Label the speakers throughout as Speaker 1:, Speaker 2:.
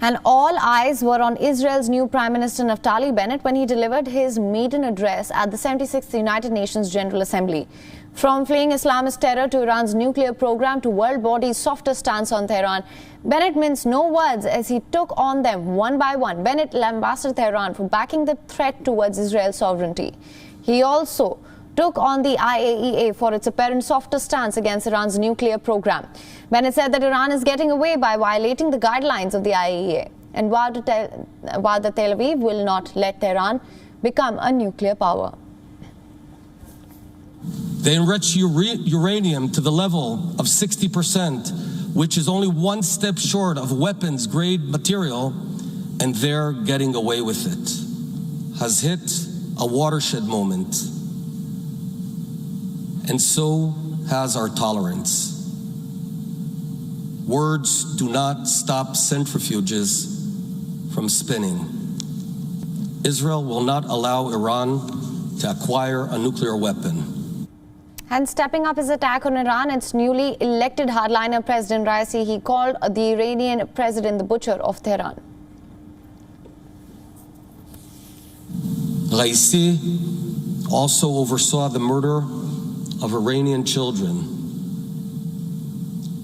Speaker 1: And all eyes were on Israel's new Prime Minister Naftali Bennett when he delivered his maiden address at the 76th United Nations General Assembly. From fleeing Islamist terror to Iran's nuclear program to world body's softer stance on Tehran, Bennett minced no words as he took on them one by one. Bennett lambasted Tehran for backing the threat towards Israel's sovereignty. He also took on the IAEA for its apparent softer stance against Iran's nuclear program. Bennett said that Iran is getting away by violating the guidelines of the IAEA and vowed that Tel Aviv will not let Tehran become a nuclear power.
Speaker 2: They enrich uranium to the level of 60%, which is only one step short of weapons-grade material, and they're getting away with it. Has hit a watershed moment. And so has our tolerance. Words do not stop centrifuges from spinning. Israel will not allow Iran to acquire a nuclear weapon.
Speaker 1: And stepping up his attack on Iran, its newly elected hardliner President Raisi, he called the Iranian president the butcher of Tehran.
Speaker 2: Raisi also oversaw the murder of Iranian children.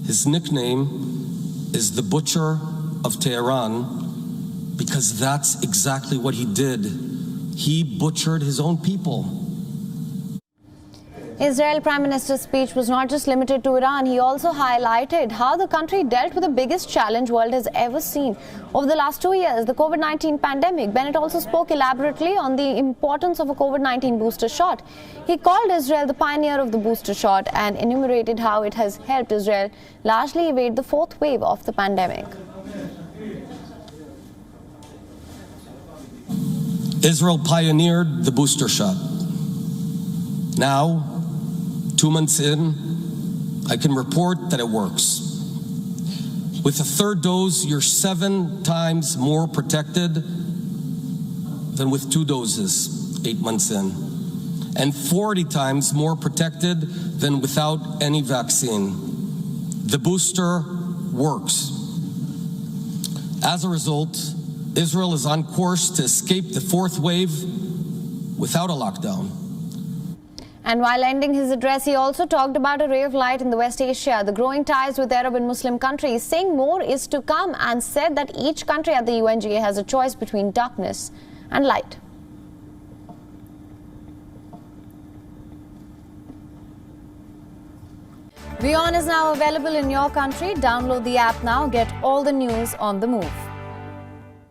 Speaker 2: His nickname is the Butcher of Tehran because that's exactly what he did. He butchered his own people.
Speaker 1: Israel Prime Minister's speech was not just limited to Iran. He also highlighted how the country dealt with the biggest challenge world has ever seen over the last 2 years, the COVID-19 pandemic. Bennett also spoke elaborately on the importance of a COVID-19 booster shot. He called Israel the pioneer of the booster shot and enumerated how it has helped Israel largely evade the fourth wave of the pandemic.
Speaker 2: Israel pioneered the booster shot. Now, 2 months in, I can report that it works. With a third dose, you're 7 times more protected than with 2 doses 8 months in, and 40 times more protected than without any vaccine. The booster works. As a result, Israel is on course to escape the fourth wave without a lockdown.
Speaker 1: And while ending his address, he also talked about a ray of light in the West Asia, the growing ties with Arab and Muslim countries, saying more is to come, and said that each country at the UNGA has a choice between darkness and light. WION is now available in your country. Download the app now. Get all the news on the move.